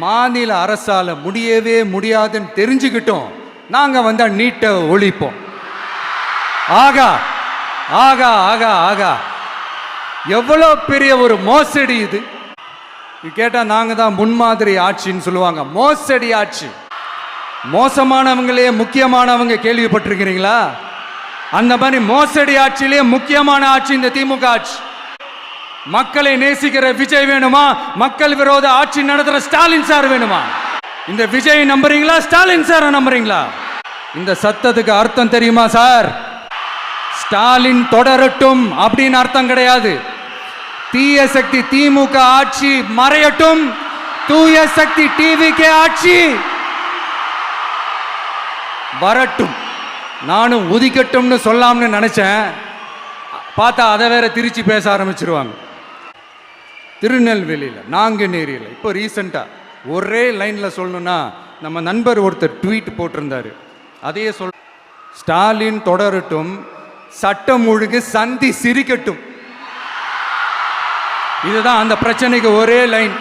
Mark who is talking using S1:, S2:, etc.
S1: மாநில அரசால முடியவே முடியாதுன்னு தெரிஞ்சுக்கிட்டோம். நாங்க வந்தா நீட்டை ஒழிப்போம். ஆகா ஆகா ஆகா ஆகா, எவ்வளோ பெரிய ஒரு மோசடி இது. கேட்டா நாங்க தான் முன்மாதிரி ஆட்சின்னு சொல்லுவாங்க. மோசடி ஆட்சி. மோசமானவங்களே முக்கியமானவங்க கேள்விப்பட்டிருக்கிறீங்களா? அந்த மாதிரி மோசடி ஆட்சியிலே முக்கியமான ஆட்சி இந்த திமுக ஆட்சி. மக்களை நேசிக்கிற விஜய் வேணுமா? மக்கள் விரோத ஆட்சி நடத்துற ஸ்டாலின் சார் வேணுமா? இந்த விஜய் நம்புறீங்களா, ஸ்டாலின் சார் நம்புறீங்களா? இந்த சத்தத்துக்கு அர்த்தம் தெரியுமா சார்? ஸ்டாலின் தொடரட்டும் அப்படின்னு அர்த்தம் கிடையாது. தீய சக்தி திமுக ஆட்சி மறையட்டும், தூய சக்தி டிவிகே ஆட்சி வரட்டும். நானும் உதிக்கட்டும்னு சொல்லாம்னு நினைச்சேன். பார்த்தா அதை வேற திருச்சி பேச ஆரம்பிச்சிருவாங்க. திருநெல்வேலியில், நாங்குநேரியில் இப்போ ரீசெண்டாக ஒரே லைனில் சொல்லணும்னா, நம்ம நண்பர் ஒருத்தர் ட்வீட் போட்டிருந்தாரு. அதையே ஸ்டாலின் தொடரட்டும், சட்டம் ஒழுங்கு சந்தி சிரிக்கட்டும். இதுதான் அந்த பிரச்சனைக்கு ஒரே லைன்.